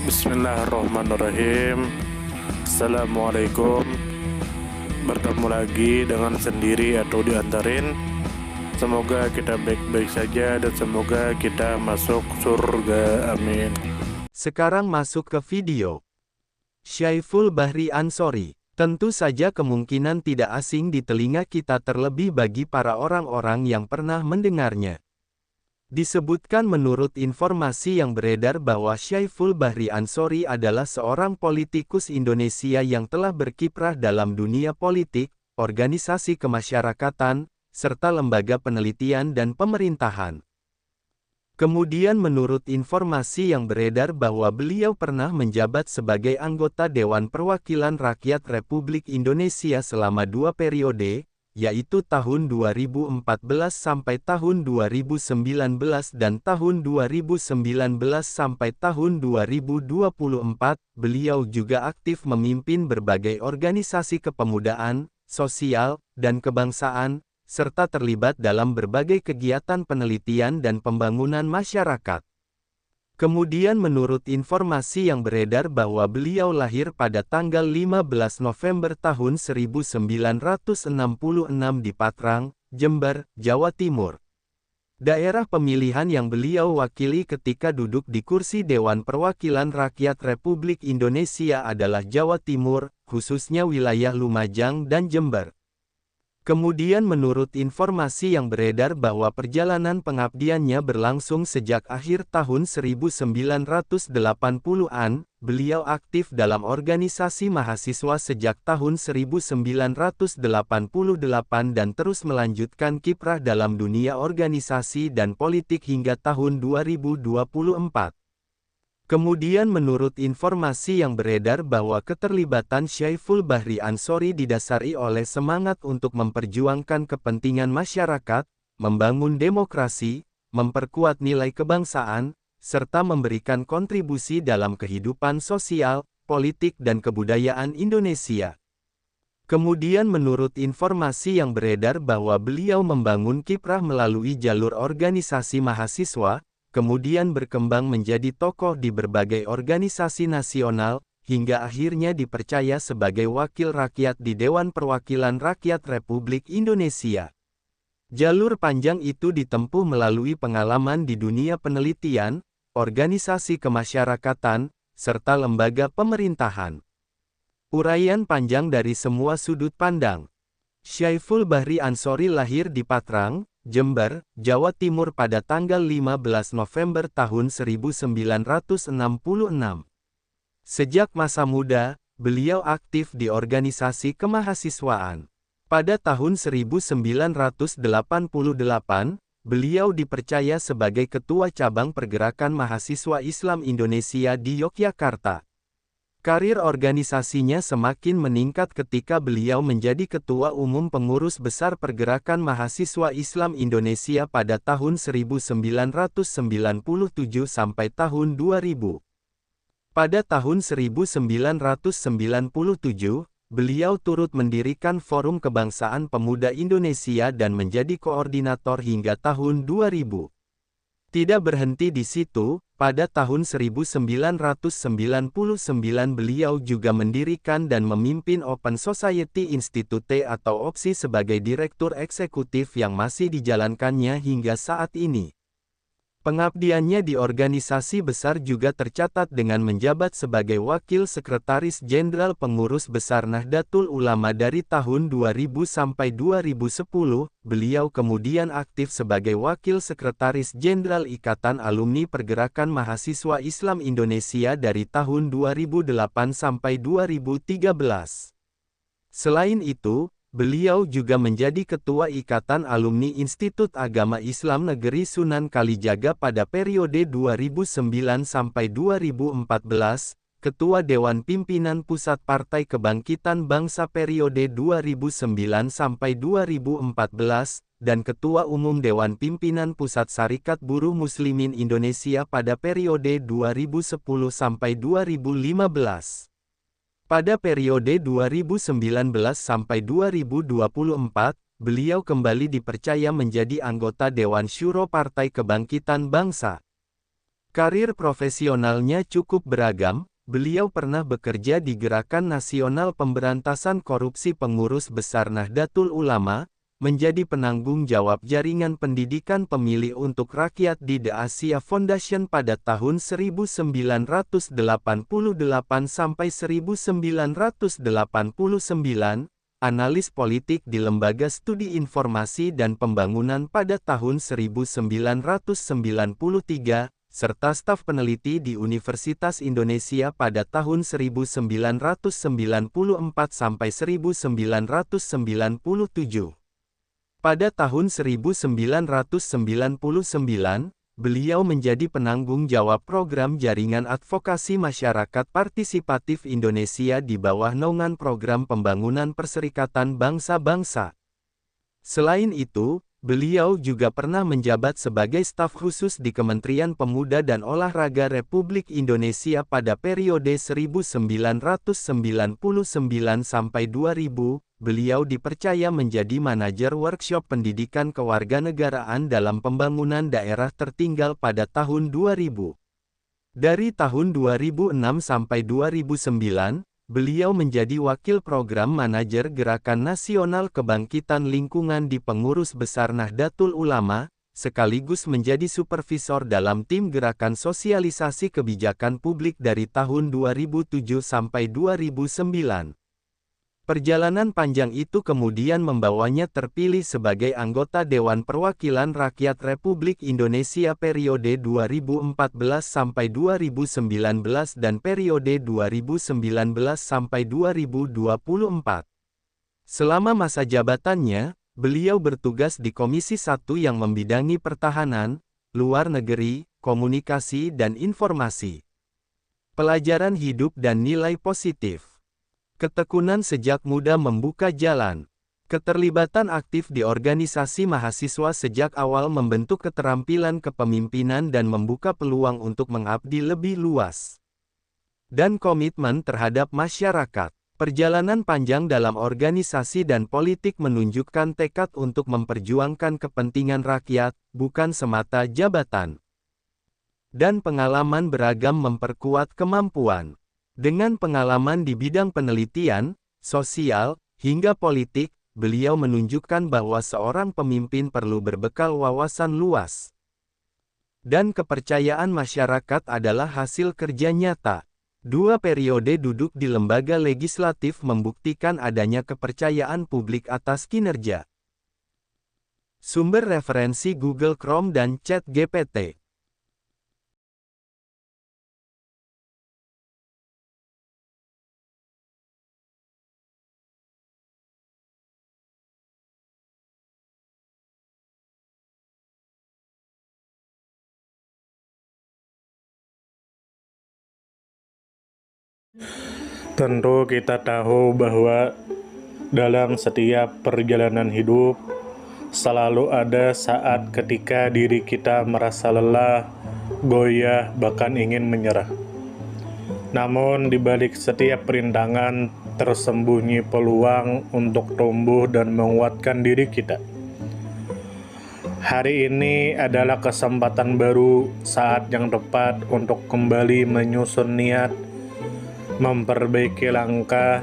Bismillahirrahmanirrahim. Assalamualaikum. Bertemu lagi dengan sendiri atau diantarin. Semoga kita baik-baik saja dan semoga kita masuk surga. Amin. Sekarang masuk ke video. Syaiful Bahri Ansori. Tentu saja kemungkinan tidak asing di telinga kita terlebih bagi para orang-orang yang pernah mendengarnya. Disebutkan menurut informasi yang beredar bahwa Syaiful Bahri Ansori adalah seorang politikus Indonesia yang telah berkiprah dalam dunia politik, organisasi kemasyarakatan, serta lembaga penelitian dan pemerintahan. Kemudian menurut informasi yang beredar bahwa beliau pernah menjabat sebagai anggota Dewan Perwakilan Rakyat Republik Indonesia selama 2 periode, yaitu tahun 2014 sampai tahun 2019 dan tahun 2019 sampai tahun 2024, beliau juga aktif memimpin berbagai organisasi kepemudaan, sosial, dan kebangsaan, serta terlibat dalam berbagai kegiatan penelitian dan pembangunan masyarakat. Kemudian menurut informasi yang beredar bahwa beliau lahir pada tanggal 15 November tahun 1966 di Patrang, Jember, Jawa Timur. Daerah pemilihan yang beliau wakili ketika duduk di kursi Dewan Perwakilan Rakyat Republik Indonesia adalah Jawa Timur, khususnya wilayah Lumajang dan Jember. Kemudian menurut informasi yang beredar bahwa perjalanan pengabdiannya berlangsung sejak akhir tahun 1980-an, beliau aktif dalam organisasi mahasiswa sejak tahun 1988 dan terus melanjutkan kiprah dalam dunia organisasi dan politik hingga tahun 2024. Kemudian menurut informasi yang beredar bahwa keterlibatan Syaiful Bahri Ansori didasari oleh semangat untuk memperjuangkan kepentingan masyarakat, membangun demokrasi, memperkuat nilai kebangsaan, serta memberikan kontribusi dalam kehidupan sosial, politik dan kebudayaan Indonesia. Kemudian menurut informasi yang beredar bahwa beliau membangun kiprah melalui jalur organisasi mahasiswa, kemudian berkembang menjadi tokoh di berbagai organisasi nasional, hingga akhirnya dipercaya sebagai wakil rakyat di Dewan Perwakilan Rakyat Republik Indonesia. Jalur panjang itu ditempuh melalui pengalaman di dunia penelitian, organisasi kemasyarakatan, serta lembaga pemerintahan. Uraian panjang dari semua sudut pandang. Syaiful Bahri Ansori lahir di Patrang, Jember, Jawa Timur pada tanggal 15 November tahun 1966. Sejak masa muda, beliau aktif di organisasi kemahasiswaan. Pada tahun 1988, beliau dipercaya sebagai Ketua Cabang Pergerakan Mahasiswa Islam Indonesia di Yogyakarta. Karir organisasinya semakin meningkat ketika beliau menjadi Ketua Umum Pengurus Besar Pergerakan Mahasiswa Islam Indonesia pada tahun 1997 sampai tahun 2000. Pada tahun 1997, beliau turut mendirikan Forum Kebangsaan Pemuda Indonesia dan menjadi koordinator hingga tahun 2000. Tidak berhenti di situ, pada tahun 1999 beliau juga mendirikan dan memimpin Open Society Institute atau OPSI sebagai direktur eksekutif yang masih dijalankannya hingga saat ini. Pengabdiannya di organisasi besar juga tercatat dengan menjabat sebagai Wakil Sekretaris Jenderal Pengurus Besar Nahdlatul Ulama dari tahun 2000 sampai 2010, beliau kemudian aktif sebagai Wakil Sekretaris Jenderal Ikatan Alumni Pergerakan Mahasiswa Islam Indonesia dari tahun 2008 sampai 2013. Selain itu, beliau juga menjadi Ketua Ikatan Alumni Institut Agama Islam Negeri Sunan Kalijaga pada periode 2009 sampai 2014, Ketua Dewan Pimpinan Pusat Partai Kebangkitan Bangsa periode 2009 sampai 2014, dan Ketua Umum Dewan Pimpinan Pusat Serikat Buruh Muslimin Indonesia pada periode 2010 sampai 2015. Pada periode 2019 sampai 2024, beliau kembali dipercaya menjadi anggota Dewan Syuro Partai Kebangkitan Bangsa. Karir profesionalnya cukup beragam, beliau pernah bekerja di Gerakan Nasional Pemberantasan Korupsi Pengurus Besar Nahdlatul Ulama, menjadi penanggung jawab jaringan pendidikan pemilih untuk rakyat di The Asia Foundation pada tahun 1988 sampai 1989, analis politik di Lembaga Studi Informasi dan Pembangunan pada tahun 1993, serta staf peneliti di Universitas Indonesia pada tahun 1994 sampai 1997. Pada tahun 1999, beliau menjadi penanggung jawab program Jaringan Advokasi Masyarakat Partisipatif Indonesia di bawah naungan Program Pembangunan Perserikatan Bangsa-Bangsa. Selain itu, beliau juga pernah menjabat sebagai staf khusus di Kementerian Pemuda dan Olahraga Republik Indonesia pada periode 1999 sampai 2000. Beliau dipercaya menjadi manajer workshop pendidikan kewarganegaraan dalam pembangunan daerah tertinggal pada tahun 2000. Dari tahun 2006 sampai 2009, beliau menjadi wakil program manajer Gerakan Nasional Kebangkitan Lingkungan di Pengurus Besar Nahdlatul Ulama, sekaligus menjadi supervisor dalam tim Gerakan Sosialisasi Kebijakan Publik dari tahun 2007 sampai 2009. Perjalanan panjang itu kemudian membawanya terpilih sebagai anggota Dewan Perwakilan Rakyat Republik Indonesia periode 2014 sampai 2019 dan periode 2019 sampai 2024. Selama masa jabatannya, beliau bertugas di Komisi 1 yang membidangi pertahanan, luar negeri, komunikasi dan informasi. Pelajaran hidup dan nilai positif. Ketekunan sejak muda membuka jalan. Keterlibatan aktif di organisasi mahasiswa sejak awal membentuk keterampilan kepemimpinan dan membuka peluang untuk mengabdi lebih luas. Dan komitmen terhadap masyarakat. Perjalanan panjang dalam organisasi dan politik menunjukkan tekad untuk memperjuangkan kepentingan rakyat, bukan semata jabatan. Dan pengalaman beragam memperkuat kemampuan. Dengan pengalaman di bidang penelitian, sosial, hingga politik, beliau menunjukkan bahwa seorang pemimpin perlu berbekal wawasan luas. Dan kepercayaan masyarakat adalah hasil kerja nyata. 2 periode duduk di lembaga legislatif membuktikan adanya kepercayaan publik atas kinerja. Sumber referensi Google Chrome dan ChatGPT. Tentu kita tahu bahwa dalam setiap perjalanan hidup selalu ada saat ketika diri kita merasa lelah, goyah, bahkan ingin menyerah. Namun di balik setiap perintangan tersembunyi peluang untuk tumbuh dan menguatkan diri kita. Hari ini adalah kesempatan baru, saat yang tepat untuk kembali menyusun niat, memperbaiki langkah,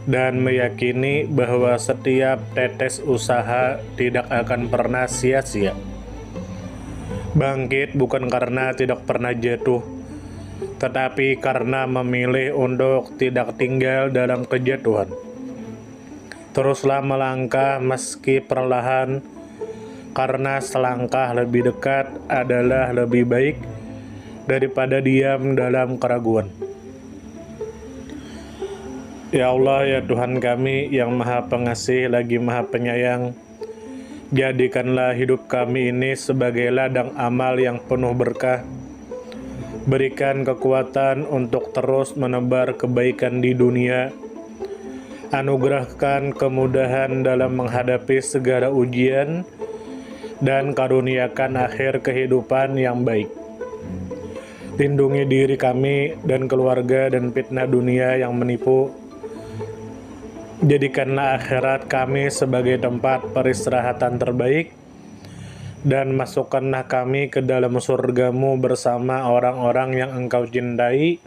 dan meyakini bahwa setiap tetes usaha tidak akan pernah sia-sia. Bangkit bukan karena tidak pernah jatuh, tetapi karena memilih untuk tidak tinggal dalam kejatuhan. Teruslah melangkah meski perlahan, karena selangkah lebih dekat adalah lebih baik daripada diam dalam keraguan. Ya Allah, ya Tuhan kami yang Maha Pengasih lagi Maha Penyayang, jadikanlah hidup kami ini sebagai ladang amal yang penuh berkah. Berikan kekuatan untuk terus menebar kebaikan di dunia. Anugerahkan kemudahan dalam menghadapi segala ujian, dan karuniakan akhir kehidupan yang baik. Lindungi diri kami dan keluarga dan fitnah dunia yang menipu. Jadikanlah akhirat kami sebagai tempat peristirahatan terbaik, dan masukkanlah kami ke dalam surgamu bersama orang-orang yang engkau cintai,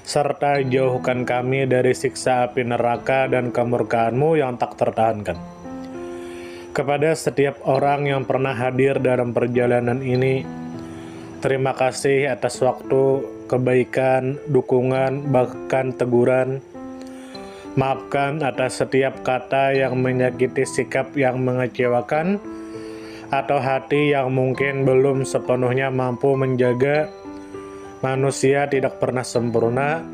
serta jauhkan kami dari siksa api neraka dan kemurkaanmu yang tak tertahankan. Kepada setiap orang yang pernah hadir dalam perjalanan ini, terima kasih atas waktu, kebaikan, dukungan, bahkan teguran. Maafkan atas setiap kata yang menyakiti, sikap yang mengecewakan, atau hati yang mungkin belum sepenuhnya mampu menjaga. Manusia tidak pernah sempurna,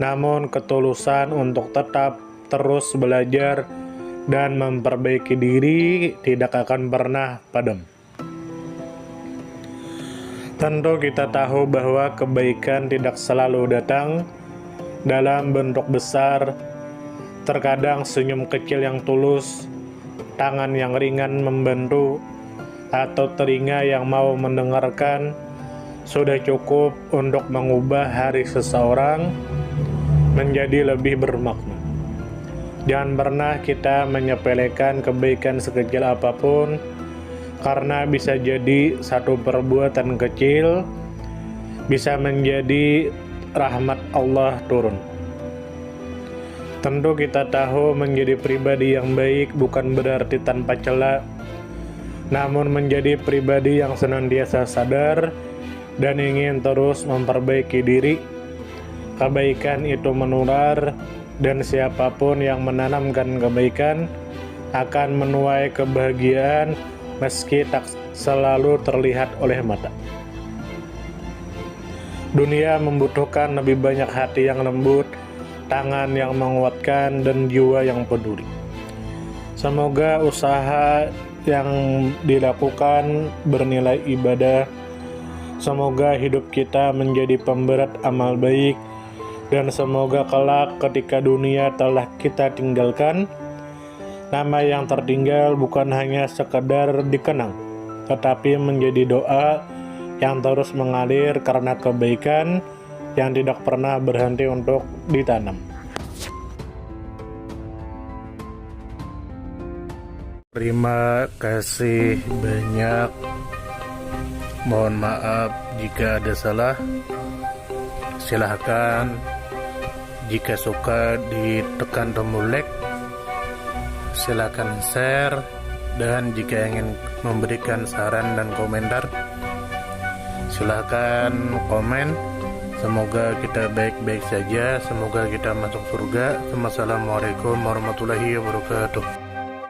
namun ketulusan untuk tetap terus belajar dan memperbaiki diri tidak akan pernah padam. Tentu kita tahu bahwa kebaikan tidak selalu datang dalam bentuk besar. Terkadang senyum kecil yang tulus, tangan yang ringan membantu, atau telinga yang mau mendengarkan sudah cukup untuk mengubah hari seseorang menjadi lebih bermakna. Jangan pernah kita menyepelekan kebaikan sekecil apapun, karena bisa jadi satu perbuatan kecil bisa menjadi rahmat Allah turun. Tentu kita tahu menjadi pribadi yang baik bukan berarti tanpa celah, namun menjadi pribadi yang senantiasa sadar dan ingin terus memperbaiki diri. Kebaikan itu menular, dan siapapun yang menanamkan kebaikan akan menuai kebahagiaan meski tak selalu terlihat oleh mata. Dunia membutuhkan lebih banyak hati yang lembut, tangan yang menguatkan, dan jiwa yang peduli. Semoga usaha yang dilakukan bernilai ibadah. Semoga hidup kita menjadi pemberat amal baik, dan semoga kelak ketika dunia telah kita tinggalkan, nama yang tertinggal bukan hanya sekedar dikenang, tetapi menjadi doa yang terus mengalir karena kebaikan yang tidak pernah berhenti untuk ditanam. Terima kasih banyak. Mohon maaf jika ada salah. Silahkan jika suka ditekan tombol like. Silahkan share, dan jika ingin memberikan saran dan komentar, silahkan komen. Semoga kita baik-baik saja, semoga kita masuk surga. Wassalamualaikum warahmatullahi wabarakatuh.